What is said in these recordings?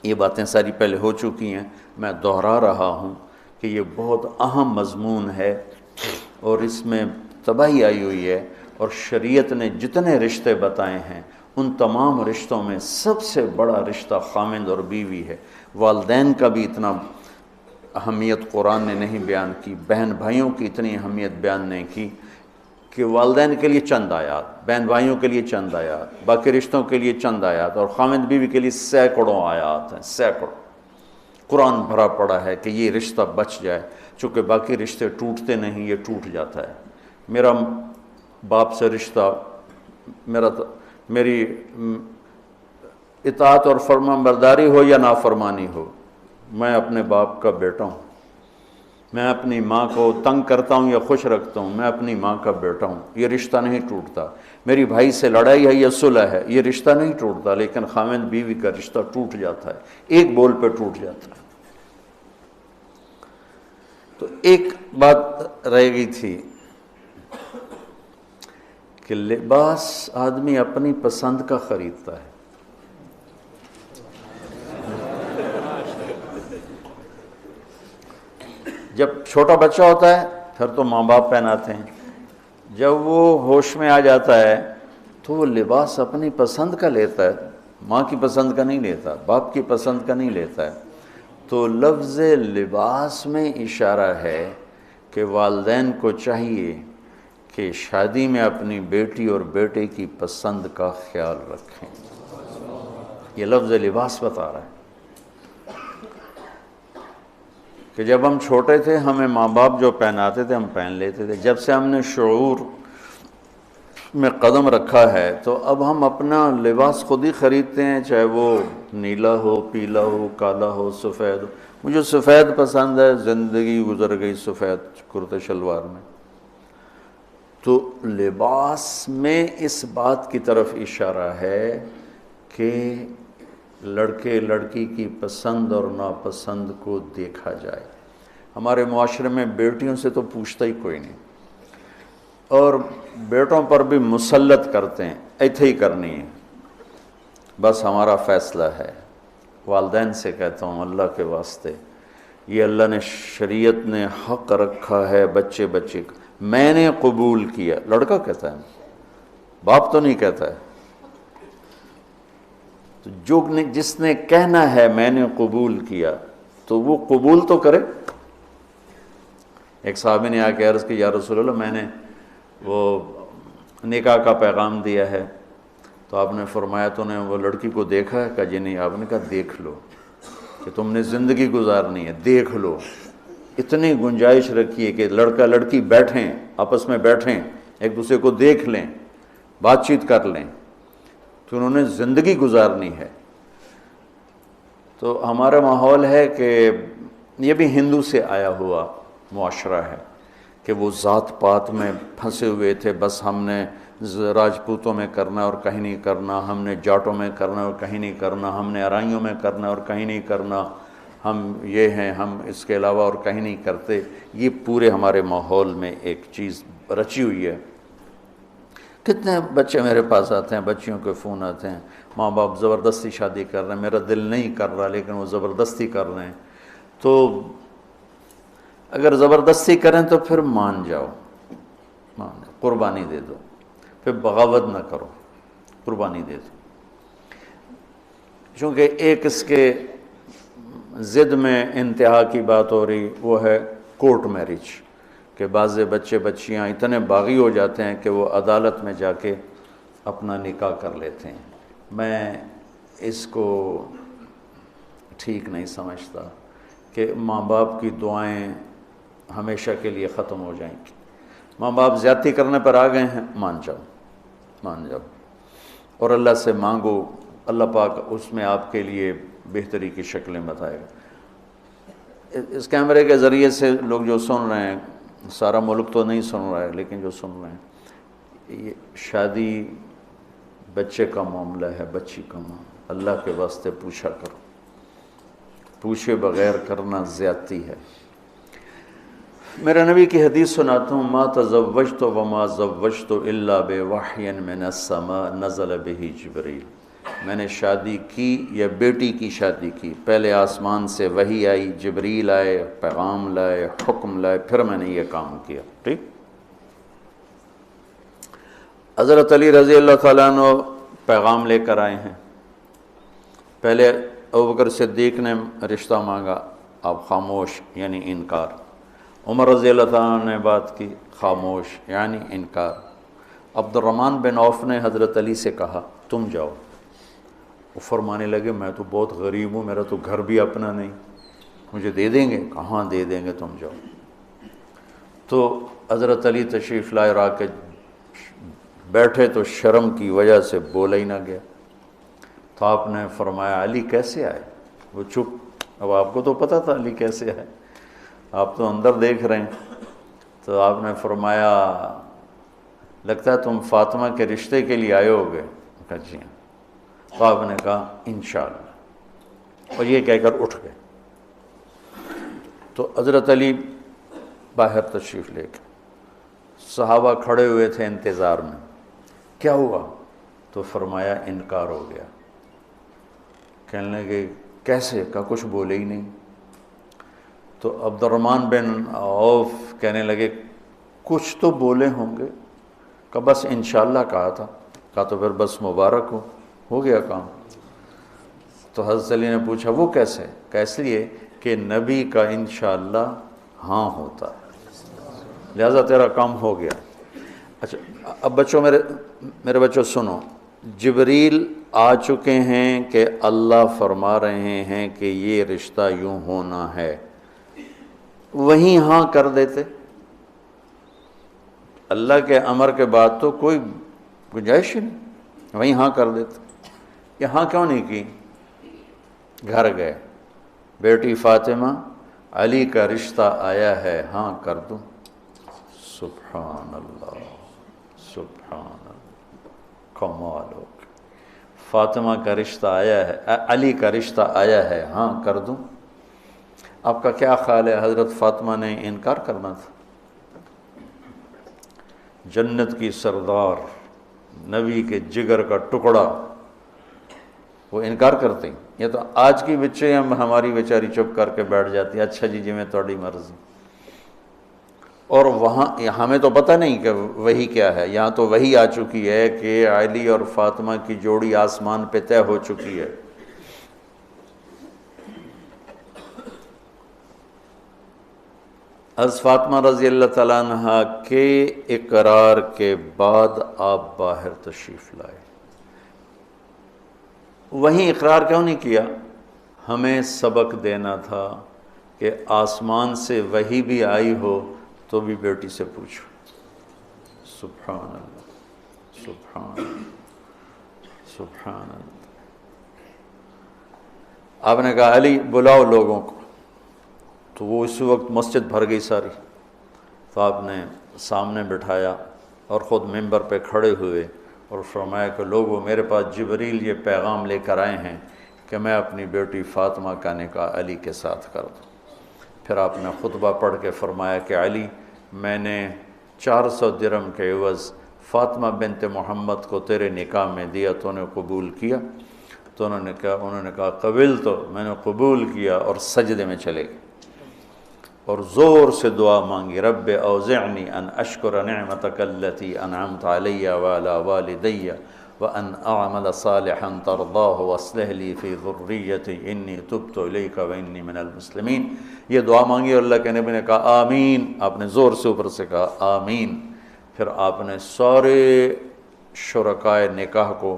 یہ باتیں ساری پہلے ہو چکی ہیں، میں دہرا رہا ہوں کہ یہ بہت اہم مضمون ہے اور اس میں تباہی آئی ہوئی ہے، اور شریعت نے جتنے رشتے بتائے ہیں ان تمام رشتوں میں سب سے بڑا رشتہ خامند اور بیوی ہے۔ والدین کا بھی اتنا اہمیت قرآن نے نہیں بیان کی، بہن بھائیوں کی اتنی اہمیت بیان نہیں کی کہ والدین کے لیے چند آیات، بہن بھائیوں کے لیے چند آیات، باقی رشتوں کے لیے چند آیات، اور خامند بیوی کے لیے سینکڑوں آیات ہیں، سینکڑوں۔ قرآن بھرا پڑا ہے کہ یہ رشتہ بچ جائے، چونکہ باقی رشتے ٹوٹتے نہیں، یہ ٹوٹ جاتا ہے۔ میرا باپ سے رشتہ، میری اطاعت اور فرمان برداری ہو یا نافرمانی ہو، میں اپنے باپ کا بیٹا ہوں۔ میں اپنی ماں کو تنگ کرتا ہوں یا خوش رکھتا ہوں، میں اپنی ماں کا بیٹا ہوں، یہ رشتہ نہیں ٹوٹتا۔ میری بھائی سے لڑائی ہے یا صلح ہے، یہ رشتہ نہیں ٹوٹتا، لیکن خامند بیوی کا رشتہ ٹوٹ جاتا ہے، ایک بول پہ ٹوٹ جاتا ہے۔ تو ایک بات رہ گئی تھی کہ لباس آدمی اپنی پسند کا خریدتا ہے۔ جب چھوٹا بچہ ہوتا ہے پھر تو ماں باپ پہناتے ہیں، جب وہ ہوش میں آ جاتا ہے تو وہ لباس اپنی پسند کا لیتا ہے، ماں کی پسند کا نہیں لیتا، باپ کی پسند کا نہیں لیتا ہے۔ تو لفظ لباس میں اشارہ ہے کہ والدین کو چاہیے کہ شادی میں اپنی بیٹی اور بیٹے کی پسند کا خیال رکھیں۔ یہ لفظ لباس بتا رہا ہے کہ جب ہم چھوٹے تھے ہمیں ماں باپ جو پہناتے تھے ہم پہن لیتے تھے، جب سے ہم نے شعور میں قدم رکھا ہے تو اب ہم اپنا لباس خود ہی خریدتے ہیں، چاہے وہ نیلا ہو، پیلا ہو، کالا ہو، سفید ہو۔ مجھے سفید پسند ہے، زندگی گزر گئی سفید کرتے شلوار میں۔ تو لباس میں اس بات کی طرف اشارہ ہے کہ لڑکے لڑکی کی پسند اور ناپسند کو دیکھا جائے۔ ہمارے معاشرے میں بیٹیوں سے تو پوچھتا ہی کوئی نہیں، اور بیٹوں پر بھی مسلط کرتے ہیں، ایتھے ہی کرنی ہے، بس ہمارا فیصلہ ہے۔ والدین سے کہتا ہوں اللہ کے واسطے، یہ اللہ نے شریعت نے حق رکھا ہے بچے کا، میں نے قبول کیا، لڑکا کہتا ہے، باپ تو نہیں کہتا ہے۔ تو جس نے کہنا ہے میں نے قبول کیا تو وہ قبول تو کرے۔ ایک صحابی نے آ کے عرض کی یا رسول اللہ میں نے وہ نکاح کا پیغام دیا ہے، تو آپ نے فرمایا تو نے وہ لڑکی کو دیکھا ہے؟ کہا جی نہیں۔ آپ نے کہا دیکھ لو، کہ تم نے زندگی گزارنی ہے، دیکھ لو۔ اتنی گنجائش رکھیے کہ لڑکا لڑکی بیٹھیں، آپس میں بیٹھیں، ایک دوسرے کو دیکھ لیں، بات چیت کر لیں، تو انہوں نے زندگی گزارنی ہے۔ تو ہمارا ماحول ہے کہ یہ بھی ہندو سے آیا ہوا معاشرہ ہے کہ وہ ذات پات میں پھنسے ہوئے تھے، بس ہم نے راجپوتوں میں کرنا اور کہیں نہیں کرنا، ہم نے جاٹوں میں کرنا اور کہیں نہیں کرنا، ہم نے ارائیوں میں کرنا اور کہیں نہیں کرنا، ہم یہ ہیں، ہم اس کے علاوہ اور کہیں نہیں کرتے۔ یہ پورے ہمارے ماحول میں ایک چیز رچی ہوئی ہے۔ کتنے بچے میرے پاس آتے ہیں، بچیوں کے فون آتے ہیں، ماں باپ زبردستی شادی کر رہے ہیں، میرا دل نہیں کر رہا لیکن وہ زبردستی کر رہے ہیں۔ تو اگر زبردستی کریں تو پھر مان جاؤ، قربانی دے دو، پھر بغاوت نہ کرو، قربانی دے دو۔ چونکہ ایک اس کے ضد میں انتہا کی بات ہو رہی، وہ ہے کورٹ میرج، کہ بعض بچے بچیاں اتنے باغی ہو جاتے ہیں کہ وہ عدالت میں جا کے اپنا نکاح کر لیتے ہیں۔ میں اس کو ٹھیک نہیں سمجھتا کہ ماں باپ کی دعائیں ہمیشہ کے لیے ختم ہو جائیں گی۔ ماں باپ زیادتی کرنے پر آ گئے ہیں، مان جاؤ اور اللہ سے مانگو، اللہ پاک اس میں آپ کے لیے بہتری کی شکلیں بتائے گا۔ اس کیمرے کے ذریعے سے لوگ جو سن رہے ہیں، سارا ملک تو نہیں سن رہا ہے لیکن جو سن رہے ہیں، یہ شادی بچے کا معاملہ ہے، بچی کا معاملہ، اللہ کے واسطے پوچھا کرو، پوچھے بغیر کرنا زیادتی ہے۔ میرے نبی کی حدیث سناتا ہوں، ما تزوجت وما زوجت الا بوحی من السماء نزل به جبریل۔ میں نے شادی کی یا بیٹی کی شادی کی، پہلے آسمان سے وحی آئی، جبریل آئے، پیغام لائے، حکم لائے، پھر میں نے یہ کام کیا۔ ٹھیک۔ حضرت علی رضی اللہ تعالیٰ عنہ پیغام لے کر آئے ہیں۔ پہلے ابوبکر صدیق نے رشتہ مانگا، آپ خاموش یعنی انکار۔ عمر رضی اللہ تعالیٰ عنہ نے بات کی، خاموش یعنی انکار۔ عبد الرحمن بن عوف نے حضرت علی سے کہا تم جاؤ۔ وہ فرمانے لگے میں تو بہت غریب ہوں، میرا تو گھر بھی اپنا نہیں، مجھے دے دیں گے؟ کہاں دے دیں گے، تم جاؤ۔ تو حضرت علی تشریف لائے، را کے بیٹھے تو شرم کی وجہ سے بولا ہی نہ گیا۔ تو آپ نے فرمایا علی کیسے آئے؟ وہ چپ۔ اب آپ کو تو پتہ تھا علی کیسے آئے، آپ تو اندر دیکھ رہے ہیں۔ تو آپ نے فرمایا لگتا ہے تم فاطمہ کے رشتے کے لیے آئے ہوگے؟ کہا جی ہاں۔ تو آپ نے کہا انشاءاللہ، اور یہ کہہ کر اٹھ گئے۔ تو حضرت علی باہر تشریف لے گئے، صحابہ کھڑے ہوئے تھے انتظار میں۔ کیا ہوا؟ تو فرمایا انکار ہو گیا۔ کہنے لگے کیسے؟ کہا کچھ بولے ہی نہیں۔ تو عبد الرحمن بن عوف کہنے لگے کچھ تو بولے ہوں گے؟ کہا بس انشاءاللہ کہا تھا۔ کہا تو پھر بس مبارک ہو گیا کام۔ تو حضرت علی نے پوچھا وہ کیسے؟ کہا اس لیے کہ نبی کا انشاءاللہ ہاں ہوتا ہے، لہذا تیرا کام ہو گیا۔ اچھا اب بچوں، میرے بچوں سنو، جبریل آ چکے ہیں کہ اللہ فرما رہے ہیں کہ یہ رشتہ یوں ہونا ہے، وہیں ہاں کر دیتے۔ اللہ کے امر کے بعد تو کوئی گنجائش ہی نہیں، وہیں ہاں کر دیتے۔ یہاں کیوں نہیں کی؟ گھر گئے، بیٹی فاطمہ علی کا رشتہ آیا ہے، ہاں کر دوں۔ سبحان اللہ، سبحان اللہ، کمال ہو گیا۔ فاطمہ کا رشتہ آیا ہے، علی کا رشتہ آیا ہے، ہاں کر دوں۔ آپ کا کیا خیال ہے حضرت فاطمہ نے انکار کرنا تھا؟ جنت کی سردار، نبی کے جگر کا ٹکڑا، وہ انکار کرتے ہیں؟ یہ تو آج کی بچے ہماری بیچاری چپ کر کے بیٹھ جاتی ہے، اچھا جی میں تھوڑی مرضی۔ اور وہاں ہمیں تو پتہ نہیں کہ وہی کیا ہے، یہاں تو وہی آ چکی ہے کہ علی اور فاطمہ کی جوڑی آسمان پہ طے ہو چکی ہے۔ حضرت فاطمہ رضی اللہ تعالیٰ عنہ کے اقرار کے بعد آپ باہر تشریف لائے۔ وہیں اقرار کیوں نہیں کیا؟ ہمیں سبق دینا تھا کہ آسمان سے وحی بھی آئی ہو تو بھی بیٹی سے پوچھو۔ سبحان اللہ، سبحان اللہ، سبحان اللہ۔ آپ نے کہا علی بلاؤ لوگوں کو، تو وہ اس وقت مسجد بھر گئی ساری۔ تو آپ نے سامنے بٹھایا اور خود ممبر پہ کھڑے ہوئے اور فرمایا کہ لوگوں میرے پاس جبریل یہ پیغام لے کر آئے ہیں کہ میں اپنی بیٹی فاطمہ کا نکاح علی کے ساتھ کر دوں۔ پھر آپ نے خطبہ پڑھ کے فرمایا کہ علی میں نے 400 درہم کے عوض فاطمہ بنت محمد کو تیرے نکاح میں دیا، تو نے قبول کیا؟ تو انہوں نے کہا قبل، تو میں نے قبول کیا اور سجدے میں چلے گئے اور زور سے دعا مانگی، رب اوزعنی ان اشکر نعمتک التی انعمت علی وعلی والدی وان اعمل صالحا ترضاہ واصلح لی فی ذریتی انی تبت الیک وانی من المسلمین۔ یہ دعا مانگی اور اللہ کے نبی نے کہا آمین۔ آپ نے زور سے اوپر سے کہا آمین۔ پھر آپ نے سارے شرکائے نکاح کو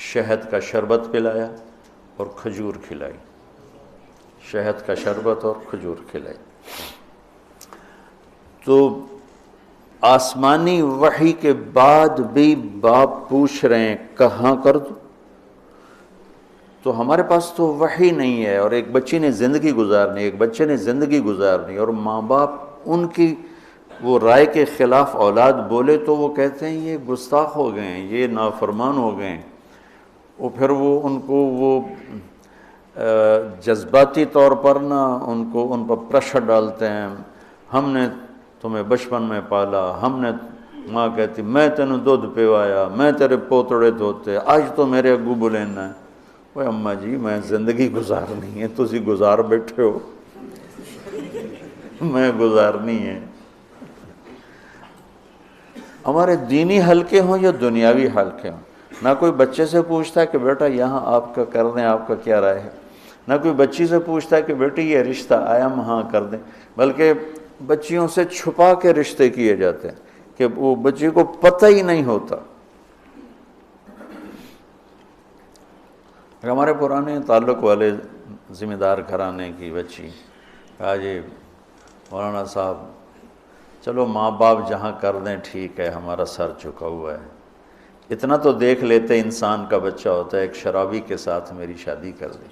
شہد کا شربت پلایا اور کھجور کھلائی، شہد کا شربت اور کھجور کھلائی۔ تو آسمانی وحی کے بعد بھی باپ پوچھ رہے ہیں کہاں کر دوں؟ تو ہمارے پاس تو وحی نہیں ہے، اور ایک بچی نے زندگی گزارنی، ایک بچے نے زندگی گزارنی، اور ماں باپ ان کی وہ رائے کے خلاف اولاد بولے تو وہ کہتے ہیں یہ گستاخ ہو گئے ہیں، یہ نافرمان ہو گئے ہیں۔ وہ پھر وہ ان کو وہ جذباتی طور پر ان پر پریشر ڈالتے ہیں، ہم نے تمہیں بچپن میں پالا، ہم نے ماں کہتی میں تینوں دودھ پیوایا، میں تیرے پوتڑے دھوتے، آج تو میرے اگو بلینا ہے۔ وہ اماں جی میں زندگی گزارنی ہے، تسی گزار بیٹھے ہو، میں گزارنی ہے۔ ہمارے دینی حلقے ہوں یا دنیاوی حلقے ہوں، نہ کوئی بچے سے پوچھتا ہے کہ بیٹا یہاں آپ کا کر دیں، آپ کا کیا رائے ہے، نہ کوئی بچی سے پوچھتا ہے کہ بیٹی یہ رشتہ آیا ہم ہاں کر دیں، بلکہ بچیوں سے چھپا کے رشتے کیے جاتے ہیں کہ وہ بچی کو پتہ ہی نہیں ہوتا۔ ہمارے پرانے تعلق والے ذمہ دار گھرانے کی بچی کہا جی مولانا صاحب چلو ماں باپ جہاں کر دیں ٹھیک ہے، ہمارا سر جھکا ہوا ہے، اتنا تو دیکھ لیتے انسان کا بچہ ہوتا ہے، ایک شرابی کے ساتھ میری شادی کر دی،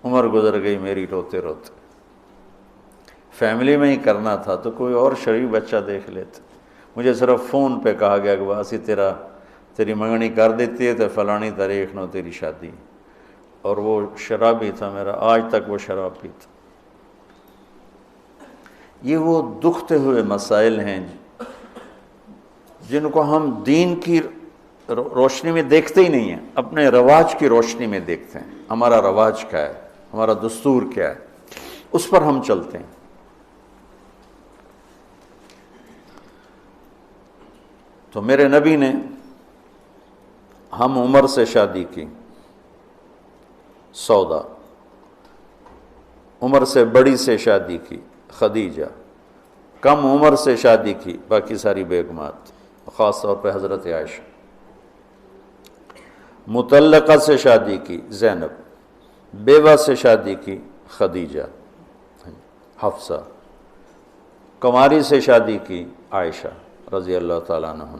عمر گزر گئی میری روتے روتے، فیملی میں ہی کرنا تھا تو کوئی اور شریف بچہ دیکھ لیتے، مجھے صرف فون پہ کہا گیا کہ باسی تیری منگنی کر دیتی ہے تو فلانی تاریخ نو تیری شادی، اور وہ شرابی تھا میرا، آج تک وہ شراب پیتا۔ یہ وہ دکھتے ہوئے مسائل ہیں جن کو ہم دین کی روشنی میں دیکھتے ہی نہیں ہیں، اپنے رواج کی روشنی میں دیکھتے ہیں، ہمارا رواج کیا ہے، ہمارا دستور کیا ہے، اس پر ہم چلتے ہیں۔ تو میرے نبی نے ہم عمر سے شادی کی، سودا، عمر سے بڑی سے شادی کی، خدیجہ، کم عمر سے شادی کی باقی ساری بیگمات، خاص طور پہ حضرت عائشہ، مطلقہ سے شادی کی زینب، بیوہ سے شادی کی خدیجہ، حفصہ، کماری سے شادی کی عائشہ رضی اللہ تعالیٰ عنہ،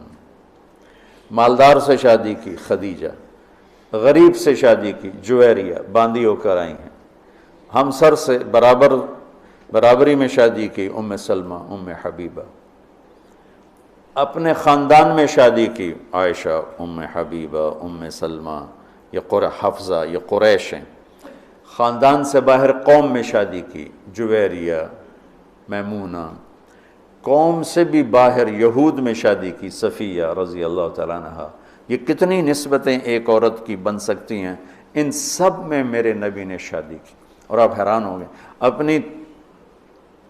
مالدار سے شادی کی خدیجہ، غریب سے شادی کی جویریہ، باندی ہو کر آئی ہیں، ہمسر سے برابری میں شادی کی ام سلمہ، ام حبیبہ، اپنے خاندان میں شادی کی عائشہ، ام حبیبہ، ام سلمہ، یہ حفصہ، یہ قریش ہیں، خاندان سے باہر قوم میں شادی کی جویریہ، میمونہ، قوم سے بھی باہر یہود میں شادی کی صفیہ رضی اللہ تعالیٰ عنہ۔ یہ کتنی نسبتیں ایک عورت کی بن سکتی ہیں، ان سب میں میرے نبی نے شادی کی، اور آپ حیران ہوں گے اپنی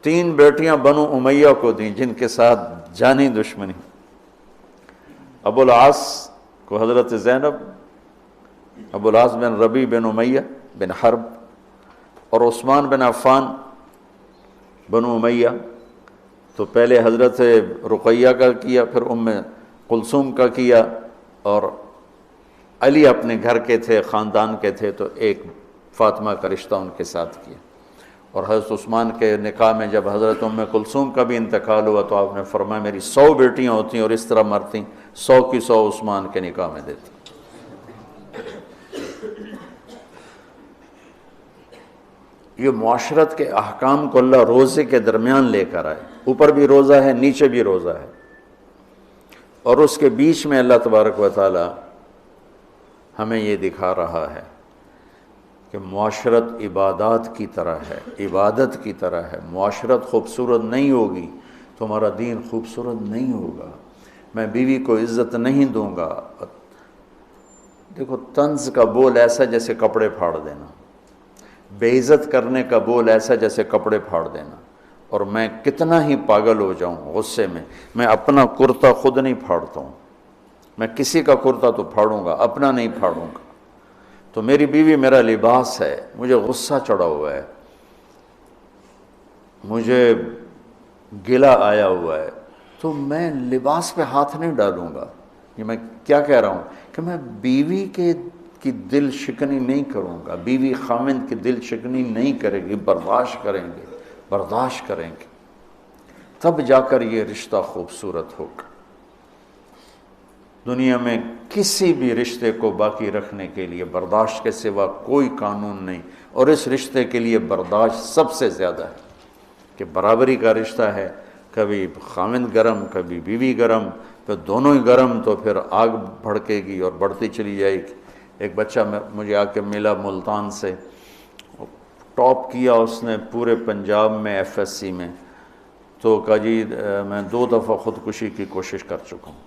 3 بیٹیاں بنو امیہ کو دیں جن کے ساتھ جانی دشمنی، ابو العاص کو حضرت زینب، ابو العاص بن ربیع بن امیہ بن حرب، اور عثمان بن عفان بنو امیہ، تو پہلے حضرت رقیہ کا کیا، پھر ام کلثوم کا کیا، اور علی اپنے گھر کے تھے، خاندان کے تھے، تو ایک فاطمہ کا رشتہ ان کے ساتھ کیا، اور حضرت عثمان کے نکاح میں جب حضرت ام کلثوم کا بھی انتقال ہوا تو آپ نے فرمایا میری 100 بیٹیاں ہوتی اور اس طرح مرتی، 100 کی 100 عثمان کے نکاح میں دیتی۔ یہ معاشرت کے احکام کو اللہ روزے کے درمیان لے کر آئے، اوپر بھی روزہ ہے نیچے بھی روزہ ہے، اور اس کے بیچ میں اللہ تبارک و تعالی ہمیں یہ دکھا رہا ہے کہ معاشرت عبادات کی طرح ہے، عبادت کی طرح ہے، معاشرت خوبصورت نہیں ہوگی تو ہمارا دین خوبصورت نہیں ہوگا، میں بیوی کو عزت نہیں دوں گا۔ دیکھو طنز کا بول ایسا جیسے کپڑے پھاڑ دینا، بے عزت کرنے کا بول ایسا جیسے کپڑے پھاڑ دینا، اور میں کتنا ہی پاگل ہو جاؤں غصے میں اپنا کرتا خود نہیں پھاڑتا ہوں، میں کسی کا کرتا تو پھاڑوں گا، اپنا نہیں پھاڑوں گا۔ تو میری بیوی میرا لباس ہے، مجھے غصہ چڑھا ہوا ہے، مجھے گلہ آیا ہوا ہے، تو میں لباس پہ ہاتھ نہیں ڈالوں گا۔ یہ میں کیا کہہ رہا ہوں کہ میں بیوی کی دل شکنی نہیں کروں گا، بیوی خاوند کی دل شکنی نہیں کرے گی، برداشت کریں گے، تب جا کر یہ رشتہ خوبصورت ہوگا۔ دنیا میں کسی بھی رشتے کو باقی رکھنے کے لیے برداشت کے سوا کوئی قانون نہیں، اور اس رشتے کے لیے برداشت سب سے زیادہ ہے کہ برابری کا رشتہ ہے، کبھی خاوند گرم کبھی بیوی گرم، پھر دونوں ہی گرم تو پھر آگ بھڑکے گی اور بڑھتی چلی جائے گی۔ ایک بچہ مجھے آ کے ملا ملتان سے، ٹاپ کیا اس نے پورے پنجاب میں ایف ایس سی میں، تو کہا جی میں 2 دفعہ خودکشی کی کوشش کر چکا ہوں۔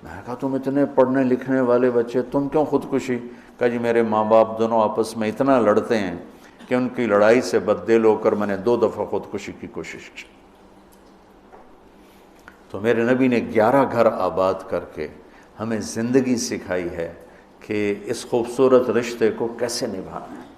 میں نے کہا تم اتنے پڑھنے لکھنے والے بچے، تم کیوں خودکشی؟ کہا جی میرے ماں باپ دونوں آپس میں اتنا لڑتے ہیں کہ ان کی لڑائی سے بددل ہو کر میں نے 2 دفعہ خودکشی کی کوشش کی۔ تو میرے نبی نے 11 گھر آباد کر کے ہمیں زندگی سکھائی ہے کہ اس خوبصورت رشتے کو کیسے نبھانا ہے۔